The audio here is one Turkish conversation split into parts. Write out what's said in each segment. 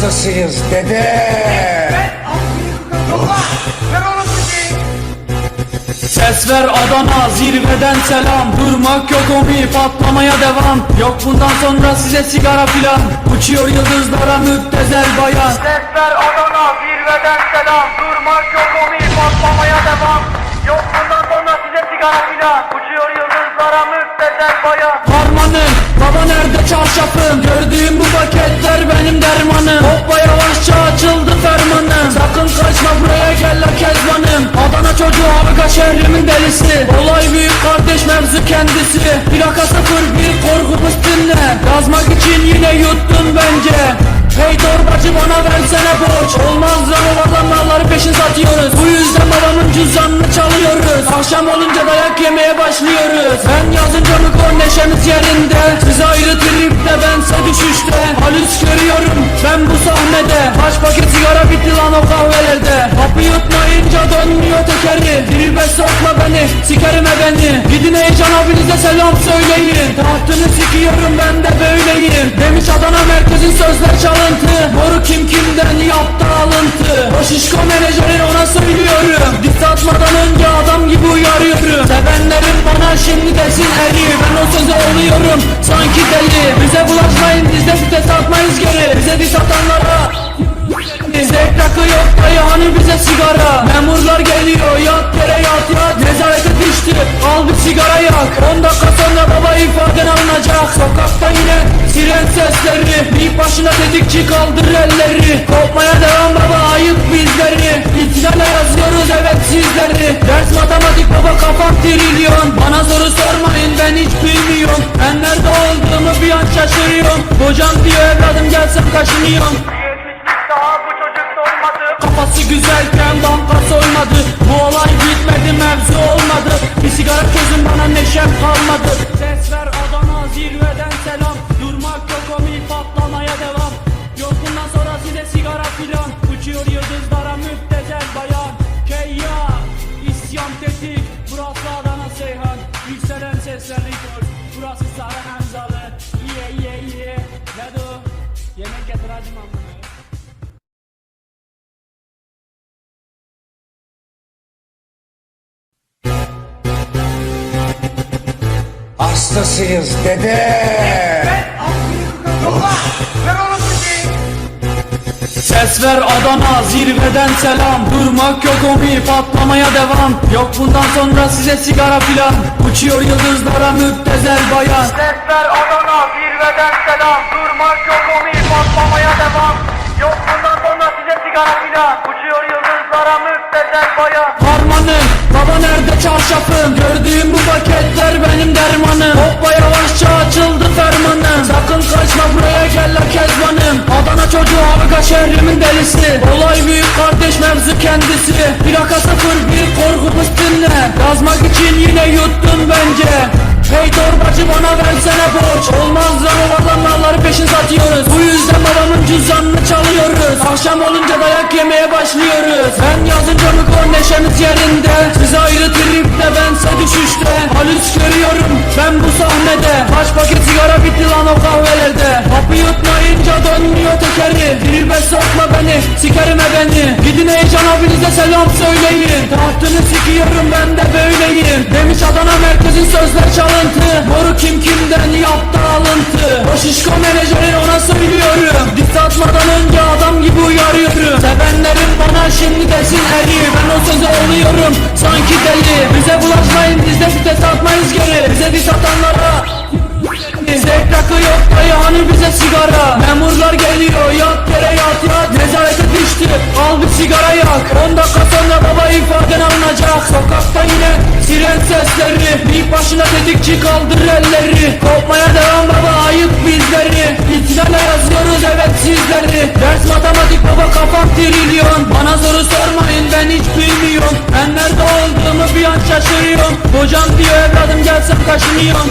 Hastasıyız dede. Ses ver Adana, zirveden selam. Durmak yok omi, patlamaya devam. Yok bundan sonra size sigara filan. Uçuyor yıldızlara müptezel bayan. Ses ver Adana, zirveden selam. Durmak yok omi, patlamaya devam. Yok bundan sonra size sigara filan. Uçuyor yıldızlara müptezel bayan. Harmanım, baba nerede çarşafım? Gördüğüm bu paketler benim dermanım. Hoppa yavaşça açıldı fermanım. Sakın kaçma buraya gel la kezbanım. Adana çocuğu Arka şehrimin delisi. Olay büyük kardeş mevzu kendisi. Plaka 01 korkumuz dinle. Yazmak için yine yuttun bence. Hey torbacı bana versene borç. Olmaz lan o adamlarları peşin satıyoruz. Bu yüzden babamın cüzdanını çalıyoruz. Akşam olunca dayak yemeye başlıyoruz. Ben yazınca mıkon neşemiz yerinde. Siz ayrı tripte bense düşüşte. Halüs görüyorum ben bu sahnede. Kaç paket sigara bitti lan o kahvelerde. Kapı yutmayınca dönmüyor tekeri. Tribe sokma beni, sikerime beni. Gidin Heyecan abinize selam söyleyin. Tahtını sikiyorum ben de böyleyim. Demiş Adana merkezin sözler çalıntı. Moru kim kimden yaptı alıntı. O şişko menajerin ona söylüyorum. Diss atmadan önce adam gibi uyarıyorum. Sevenlerim bana şimdi desin eri. Ben o söze oluyorum sanki deli. Bize bulaşmayın biz de vites atmayız geri. Bize diss atanlara zevk rakı yok dayı hani bize sigara. Memurlar geliyor yat yere yat yat. Nezarete düştü al bir sigara yak. 10 dakika sonra baba ifaden alınacak. Sokakta yine siren sesleri. Bir başına tetikçi kaldır elleri. Kopmaya devam baba ayıp bizleri. İtilale yazıyoruz evet sizleri. Ders matematik baba kafam trilyon. Bana soru sormayın ben hiç bilmiyorum. Ben nerede olduğumu bir an şaşırıyorum. Hocam diyor evladım gelsem kaşınıyorum. Daha bu çocuk dolmadı. Kafası güzelken banka soymadı. Bu olay bitmedi mevzu olmadı. Bir sigara çözün bana neşem kalmadı. Ses ver Adana zirveden selam. Durmak yok omi patlamaya devam. Yok bundan sonra size sigara filan. Uçuyor yıldızlara müptezel bayan. Keyya isyan tetik. Burası Adana Seyhan. Yükselen sesler rekor. Burası Sarı Hamzalı. Ye Ledo. Yemek getir hacım amına. Hastasıyız dede. Ses ver Adana zirveden selam. Durmak yok omi patlamaya devam. Yok bundan sonra size sigara filan. Uçuyor yıldızlara müptezel bayan. Ses ver Adana, zirveden selam. Durmak yok omi, patlamaya devam. Yok bundan sonra size sigara filan. Uçuyor yıldızlara müptezel bayan. Harmanım, baba nerede çarşafım? Gördüğüm bu paketler benim dermanım. Hoppa yavaşça açıldı fermanım. Sakın kaçma buraya gel la kezbanım. Adana çocuğu Arka şehrimin delisi. Olay büyük kardeş mevzu kendisi. Plaka 01 korkumuz dinle. Yazmak için yine yuttun bence. Hey torbacı bana versene borç. Olmaz lan o adamlarları peşin satıyoruz. Bu yüzden babamın cüzdanını çalıyoruz. Akşam olunca dayak yemeye başlıyoruz. Ben yazınca mıkon neşemiz yerinde. Siz ayrı tripte bense düşüşte. Halüs görüyorum ben bu sahnede. Kaç paket sigara bitti lan o kahvelerde. Kapı yutmayınca dönmüyor tekeri. Tribe sokma beni, sikerime beni. Gidin Heyecan abinize selam söyleyin. Tahtını sikiyorum ben de böyleyim. Demiş Adana merkezin sözler çalıntı. Moru kim kimden yaptı alıntı. O şişko menajerin ona söylüyorum. Diss atmadan önce adam gibi uyarıyorum. Sevenlerim bana şimdi desin eri. Ben o söze oluyorum sanki deli. Bize bulaşmayın biz de vites atmayız geri. Bize diss atanlara zevk rakı yok dayı hani bize sigara. Memurlar geliyor yat yere yat yat. Nezarete düştü al bir sigara yak. 10 dakika sonra baba ifaden alınacak. Sokakta yine siren sesleri. Bir başına tetikçi kaldır elleri. Kopmaya devam baba ayıp bizleri. İtilale yazıyoruz evet sizleri. Ders matematik baba kafam trilyon. Bana soru sormayın ben hiç bilmiyorum. Ben nerede olduğumu bir an şaşırıyorum. Hocam diyor evladım gelsem kaşınıyorum.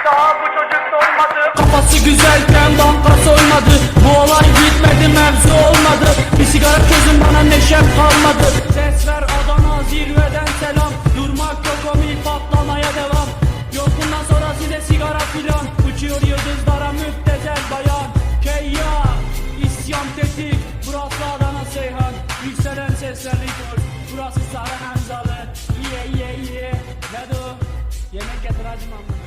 Daha bu çocuk dolmadı. Kafası güzelken banka soymadı. Bu olay bitmedi mevzu olmadı. Bir sigara çözün bana neşem kalmadı. Ses ver Adana zirveden selam. Durmak yok omi patlamaya devam. Yok bundan sonra size sigara filan. Uçuyor yıldızlara müptezel bayan. Keyya isyan seslerlik ol. Burası Sarı Hamzalı. Ye. Ne de o? Yemek getir hacım amına.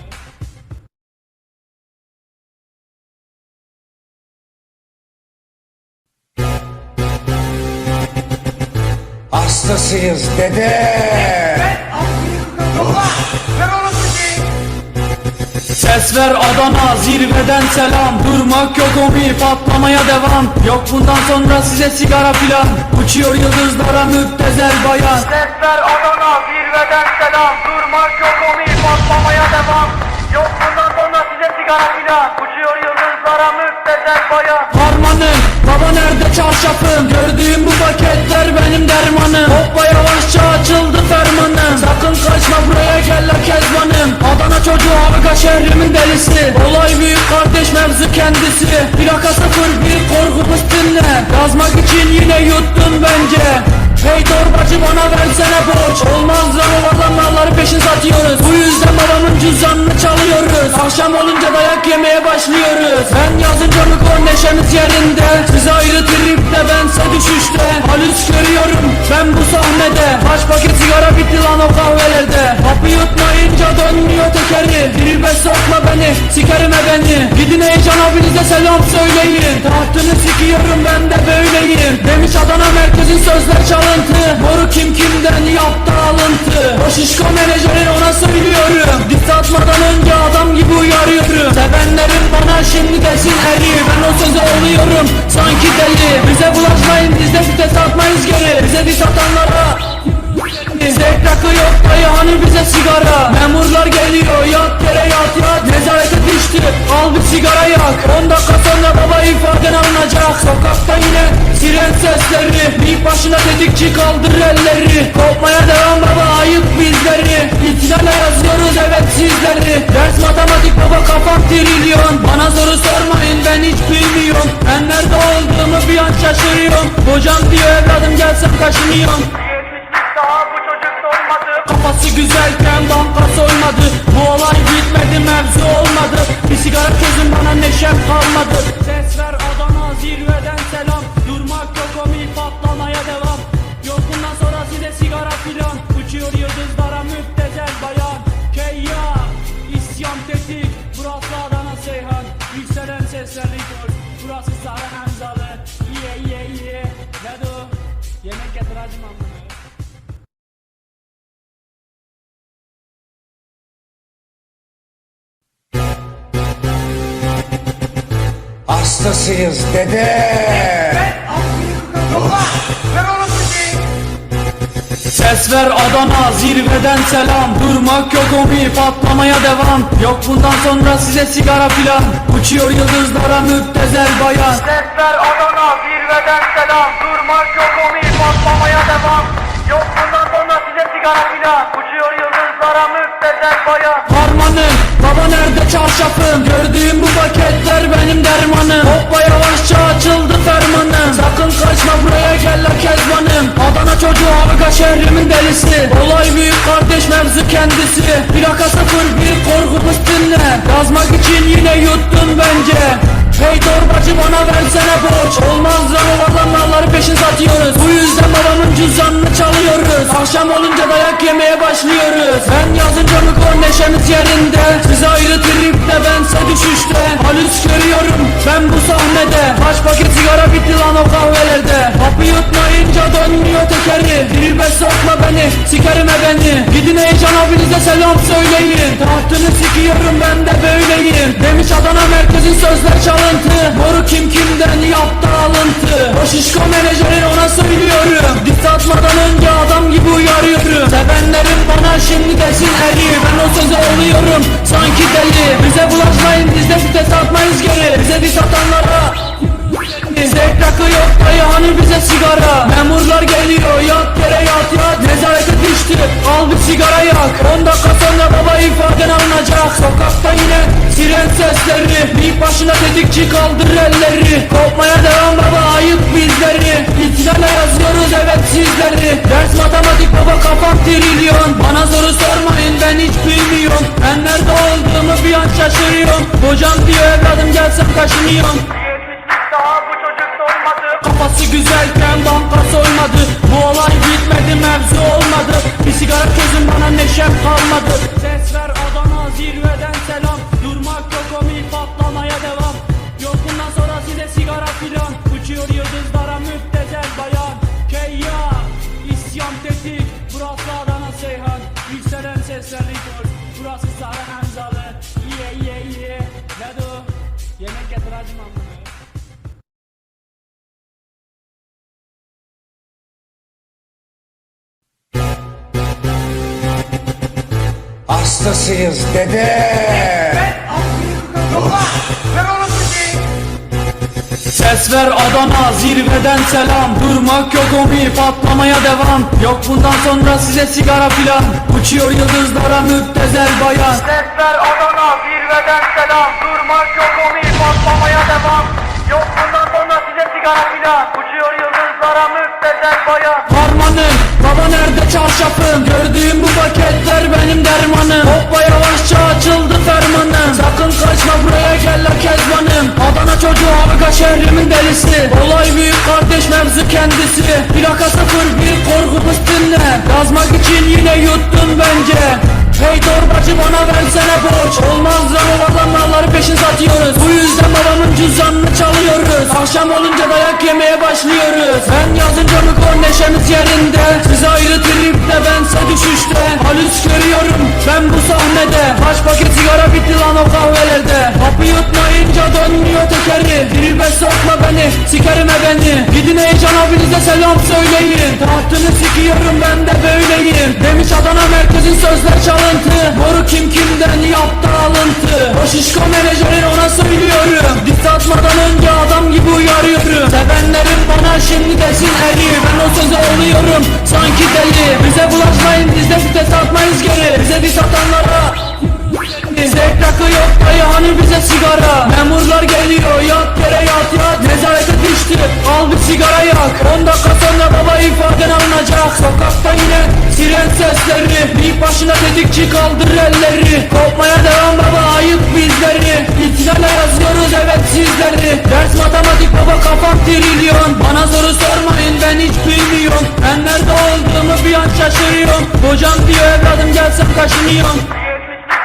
Hastasıyız dede. Ses ver Adana, zirveden selam. Durmak yok omi, patlamaya devam. Yok bundan sonra size sigara filan. Uçuyor yıldızlara müptezel bayan. Sesler Adana, zirveden selam. Durmak yok omi, patlamaya devam. Yok bundan sonra size sigara filan. Uçuyor yıldızlara müptezel bayan. Harmanım, baba nerede çarşafım? Gördüğüm bu paketler benim dermanım. Hoppa yavaşça açıldı fermanım. Sakın kaçma buraya gel la kezbanım. Adana çocuğu Arka şehrimin delisi. Olay büyük kardeş mevzu kendisi. Plaka 01 korkumuz dinle. Yazmak için yine yuttun bence. Hey torbacı bana versene borç. Olmaz lan o adamlarları peşin satıyoruz. Bu yüzden babamın cüzdanını çalıyoruz. Akşam olunca dayak yemeye başlıyoruz. Ben yazınca mıkon neşemiz yerinde. Siz ayrı tripte bense düşüşte. Halüs görüyorum ben bu sahnede. Kaç paket sigara bitti lan o kahvelerde. Kapı yutmayınca dönmüyor tekeri. Tribe sokma beni, sikerime beni. Gidin Heyecan abinize selam söyleyin. Tahtını sikiyorum ben de böyleyim. Demiş Adana merkezin sözler çalın. Moru kimden yaptı alıntı. O şişko menajerin ona söylüyorum. Diss atmadan önce adam gibi uyarıyorum. Sevenlerim bana şimdi desin eri. Ben o söze oluyorum sanki deli. Bize bulaşmayın biz de vites atmayız geri. Bize diss atanlara zevk rakı yok dayı hani bize sigara. Memurlar geliyor yat yere yat. Nezarete düştü al bir sigara yak. 10 dakika sonra baba ifaden alınacak. Sokakta yine siren sesleri. Bir başına tetikçi kaldır elleri. Kopmaya devam baba ayıp bizleri. İtilale yazıyoruz evet sizleri. Ders matematik baba kafam trilyon. Bana soru sormayın ben hiç bilmiyorum. Ben nerede olduğumu bir an şaşırıyorum. Hocam diyor evladım gelsem kaşınıyorum. Daha bu çocuk doymadı. Kafası güzelken banka soymadı. Bu olay bitmedi mevzu olmadı. Bir sigara çözün bana neşem kalmadı. Ses ver Adana zirveden selam. Durmak yok omi patlamaya devam. Yok bundan sonra size sigara filan. Uçuyor yıldızlara müptezel bayan. Keyya isyan tetik. Burası Adana Seyhan. Yükselen seslerlik ol. Burası Sarı Hamzalı. Ye. Ne de o? Yemek getir hacım amına. Hastasıyız dede. Ses ver Adana zirveden selam. Durmak yok omi patlamaya devam. Yok bundan sonra size sigara filan. Uçuyor yıldızlara müptezel bayan. Sesler Adana, zirveden selam. Durmak yok omi, patlamaya devam. Yok bundan sonra size sigara filan. Uçuyor yıldızlara müptezel bayan. Harmanım, baba nerede çarşafım? Gördüğüm bu paketler benim dermanım. Hoppa yavaşça açıldı fermanım. Sakın kaçma buraya gel la kezbanım. Adana çocuğu Arka şehrimin delisi. Olay büyük kardeş mevzu kendisi. Plaka 01 korkumuz dinle. Yazmak için yine yuttun bence. Hey torbacı bana versene borç. Olmaz lan o adamlarları peşin satıyoruz. Bu yüzden babamın cüzdanını çalıyoruz. Akşam olunca dayak yemeye başlıyoruz. Ben yazınca mıkon neşemiz yerinde. Siz ayrı tripte bense düşüşte. Halüs görüyorum ben bu sahnede. Kaç paket sigara bitti lan o kahvelerde. Kapı yutmayınca dönmüyor tekeri. Tribe sokma beni, sikerime beni. Gidin Heyecan abinize selam söyleyin. Tahtını sikiyorum ben de böyleyim. Demiş Adana merkezin sözler çalın. Moru kimden yaptı alıntı. O şişko menajerin ona söylüyorum. Diss atmadan önce adam gibi uyarıyorum. Sevenlerim bana şimdi desin eri. Ben o söze oluyorum sanki deli. Bize bulaşmayın biz de vites atmayız geri. Bize diss atanlara zevk rakı yok dayı hani bize sigara. Memurlar geliyor yat yere yat. Nezarete düştü al bir sigara yak. 10 dakika sonra baba ifaden alınacak. Sokakta yine siren sesleri. Bir başına tetikçi kaldır elleri. Kopmaya devam baba ayıp bizleri. İtilale yazıyoruz evet sizleri. Ders matematik baba kafam trilyon. Bana soru sormayın ben hiç bilmiyorum. Ben nerede olduğumu bir an şaşırıyorum. Hocam diyor evladım gelsem kaşınıyorum. Daha bu çocuk doymadı. Kafası güzelken banka soymadı. Bu olay bitmedi, mevzu olmadı. Bir sigara çözün, bana neşem kalmadı. Ses ver Adana, zirveden selam. Durmak yok, komik patlamaya devam. Yok bundan sonra size sigara filan. Uçuyor yıldızlara müptezel bayan. Keyya, isyan tetik. Burası Adana Seyhan. Yükselen sesler rekor. Burası Sara Hamzalı. Ye. Ne de o? Yemek getir hacım amına. Hastasıyız dede. Ses ver Adana, zirveden selam. Durmak yok, omi patlamaya devam. Yok bundan sonra size sigara filan. Uçuyor yıldızlara müptezel bayan. Sesler Adana, zirveden selam. Durmak yok, omi patlamaya devam. Yok bundan sonra size sigara filan. Uçuyor yıldızlara müptezel bayan. Harmanım, baba nerede çarşafım? Gördüğüm bu paketler benim dermanım. Hoppa yavaşça açıldı fermanım. Sakın kaçma, buraya gel la Kezbanım. Adana çocuğu Avga şehrimin delisi. Olay büyük kardeş, mevzu kendisi. Plaka 01 korkumuz dinle. Yazmak için yine yuttun bence. Hey torbacı, bana versene borç. Olmaz lan, o adamlarları peşin satıyoruz. Bu yüzden babamın cüzdanını çalıyoruz. Akşam olunca dayak yemeye başlıyoruz. Ben yazınca mı kor, neşemiz yerinde. Siz ayrı tripte, bense düşüşte. Halüs görüyorum ben bu sahnede. Kaç paket sigara bitti lan o kahvelerde. Kapı yutmayınca dönmüyor tekeri. Tribe sokma beni, sikerime beni. Gidin heyecan abinize selam söyleyin. Tahtını sikiyorum, ben de böyleyim. Demiş Adana merkezin sözler çalın. Boru kim kimden yaptı alıntı. O şişko menajerin, ona söylüyorum. Diss atmadan önce adam gibi uyarıyorum. Sevenlerim bana şimdi desin eri. Ben o söze oluyorum sanki deli. Bize bulaşmayın, biz de vites atmayız geri. Bize diss atanlara zevk rakı yok dayı, hani bize sigara. Memurlar geliyor, yat yere yat. Nezarete düştü, al bir sigara yak. 10 dakika sonra baba ifaden alınacak. Sokakta yine siren sesleri. Bir başına tetikçi, kaldır elleri. Kopmaya devam baba, ayıp bizleri. İtilale yazıyoruz evet sizleri. Ders matematik baba, kafam trilyon. Bana soru sormayın, ben hiç bilmiyorum. Ben nerede olduğumu bir an şaşırıyorum. Hocam diyor evladım, gelsem kaşınıyorum.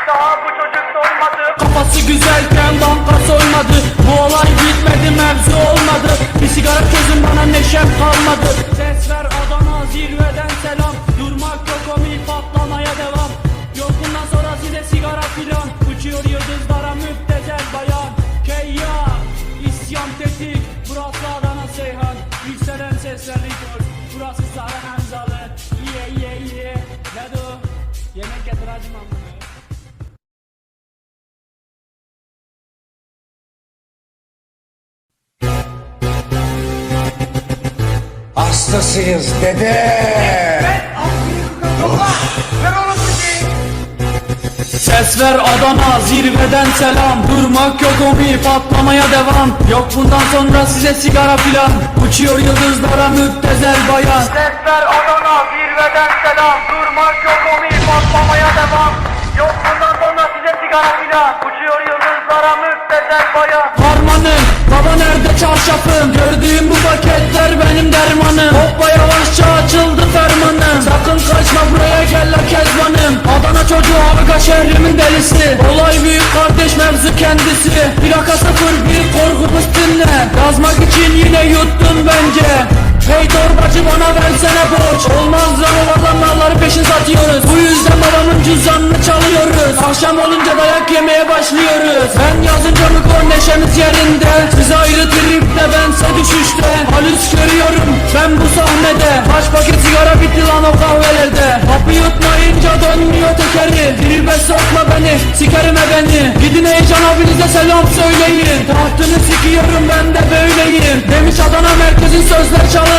Daha bu çocuk olmadı. Kafası güzelken banka soymadı. Bu olay bitmedi, mevzu olmadı. Bir sigara çözün, bana neşem kalmadı. Ses ver Adana, zirveden selam. Durmak yok, komik patlamaya devam. Yok bundan sonra size sigara filan. Uçuyor yıldızlara müptezel bayan. Keyya, isyan tetik. Burası Adana Seyhan. Yükselen sesler rekor. Burası Sara Hamzalı. Ye. Ne de o? Yemek getir hacım amına. Hastasıyız dede. Ses ver Adana, zirveden selam. Durmak yok, omi patlamaya devam. Yok bundan sonra size sigara filan. Uçuyor yıldızlara müptezel bayan. Sesler Adana, zirveden selam. Durmak yok, omi patlamaya devam. Yok bundan sonra size sigara filan. Uçuyor yıldızlara müptezel bayan. Harmanım, baba nerede çarşafım? Gördüğüm bu paketler benim dermanım. Hoppa yavaşça açıldı fermanım. Sakın kaçma, buraya gel la Kezbanım. Adana çocuğu Avga şehrimin delisi. Olay büyük kardeş, mevzu kendisi. Plaka 01 korkumuz dinle. Yazmak için yine yuttun bence. Hey torbacı, bana versene borç. Olmaz lan, o adamlarları peşin satıyoruz. Bu yüzden babamın cüzdanını çalıyoruz. Akşam olunca dayak yemeye başlıyoruz. Ben yazınca mı kor, neşemiz yerinde. Siz ayrı tripte, bense düşüşte. Halüs görüyorum ben bu sahnede. Kaç paket sigara bitti lan o kahvelerde. Kapı yutmayınca dönmüyor tekeri. Tribe sokma beni, sikerime beni. Gidin heyecan abinize selam söyleyin. Tahtını sikiyorum, ben de böyleyim. Demiş Adana merkezin sözler çalın.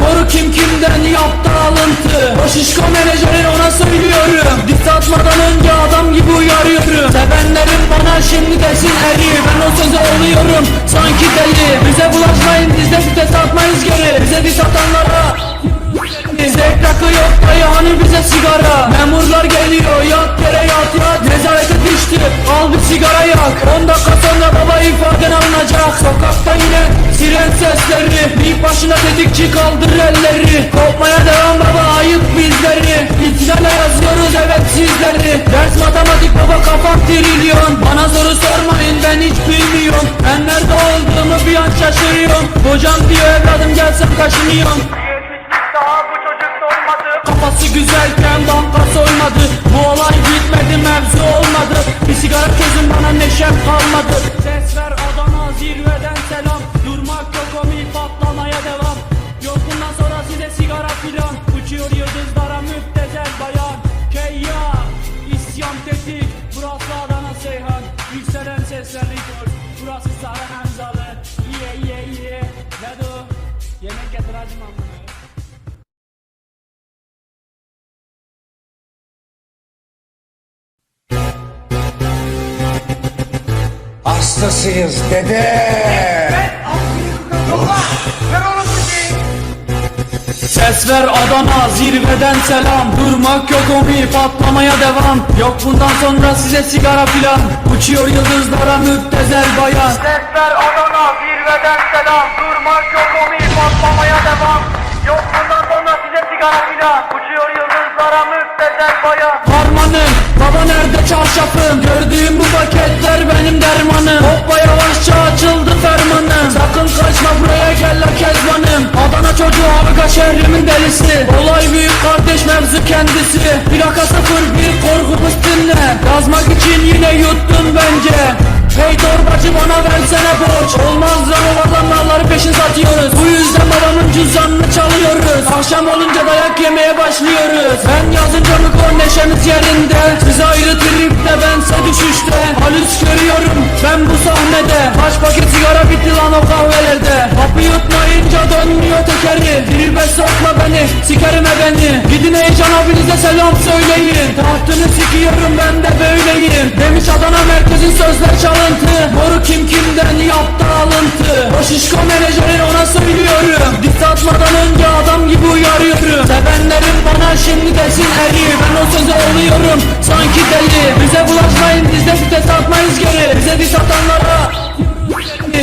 Boru kim kimden yaptı alıntı. O şişko menajerin, ona söylüyorum. Diss atmadan önce adam gibi uyarıyorum. Sevenlerim bana şimdi desin eri. Ben o söze oluyorum sanki deli. Bize bulaşmayın, biz de vites atmayız geri. Bize diss atanlara Zevk rakı yok dayı hani bize sigara. Memurlar geliyor yat yere yat yat. Nezarete düştü al bir sigara yak. 10 dakika sonra baba ifaden alınacak. Sokakta yine siren sesleri. Bir başına tetikçi kaldır elleri. Kopmaya devam baba ayıp bizleri. İtilale yazıyoruz evet sizleri. Ders matematik baba kafam trilyon. Bana soru sormayın ben hiç bilmiyorum. Ben nerede olduğumu bir an şaşırıyorum. Hocam diyor evladım gelsem kaşınıyorum. Yetmişlik daha bu çocuk dolmadı. Kafası güzelken banka soymadı. Bu olay bitmedi mevzu olmadı. Bir sigara çözün bana neşem kalmadı. Ses ver Adana zirveden selam. Durmak yok o mil patlamaya devam. Yok bundan sonra size sigara filan. Uçuyor yıldızlara müptezel bayan. Keyya isyan tetik. Burası Adana Seyhan. Yükselen sesler rekor. Burası Saran Hamzalı. Ye. Ne de o? Yemek getir hacım amına. Hastasıyız dede. Ses ver Adana zirveden selam. Durmak yok o mi patlamaya devam. Yok bundan sonra size sigara filan. Uçuyor yıldızlara müptezel bayan. Ses ver Adana zirveden selam. Durmak yok o mi patlamaya devam. Yok bundan sonra size sigara filan. Uçuyor yıldızlara müptezel bayan. Harmanım baba nerede çarşafım. Gördüğüm bu paketler benim dermanım. Hoppa yavaşça açıldı fermanım. Sakın kaçma buraya gel la kezbanım. Adana çocuğu Arka şehrimin delisi. Olay büyük kardeş mevzu kendisi. Plaka 01 korkumuz dinle. Yazmak için yine yuttun bence. Hey torbacı bana versene borç. Olmaz lan o adamlarları peşin satıyoruz. Bu yüzden babamın cüzdanını çalıyoruz. Akşam olunca dayak yemeye başlıyoruz. Ben yazınca mı kor neşemiz yerinde. Siz ayrı tripte bense düşüşte. Halüs görüyorum ben bu sahnede. Kaç paket sigara bitti lan o kahvelerde. Hapı yutmayınca dönmüyor tekeri. Tribe sokma beni sikerim beni. Gidin heyecan abinize selam söyleyin. Tahtını sikiyorum ben de böyleyim. Demiş Adana merkezin sözler çalıntı. Moru kim kimden yaptı alıntı. O şişko menajerin ona söylüyorum. Diss atmadan önce adam gibi uyarıyorum. Sevenlerim bana şimdi desin eri. Ben o söze oluyorum sanki deli. Bize bulaşmayın biz de vites atmayız geri. Bize diss atanlara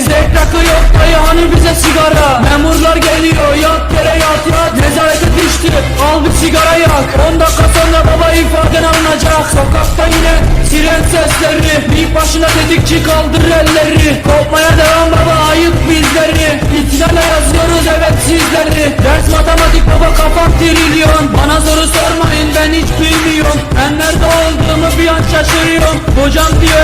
zevk rakı yok dayı hani bize sigara. Memurlar geliyor yat yere yat yat. Nezarete düştü al bir sigara yak. 10 dakika sonra baba ifaden alınacak. Sokakta yine siren sesleri. Bir başına tetikçi kaldır elleri. Kopmaya devam baba ayıp bizleri. İtilale yazıyoruz evet sizleri. Ders matematik baba kafam trilyon. Bana soru sormayın ben hiç bilmiyorum. Ben nerede olduğumu bir an şaşırıyorum. Hocam diyor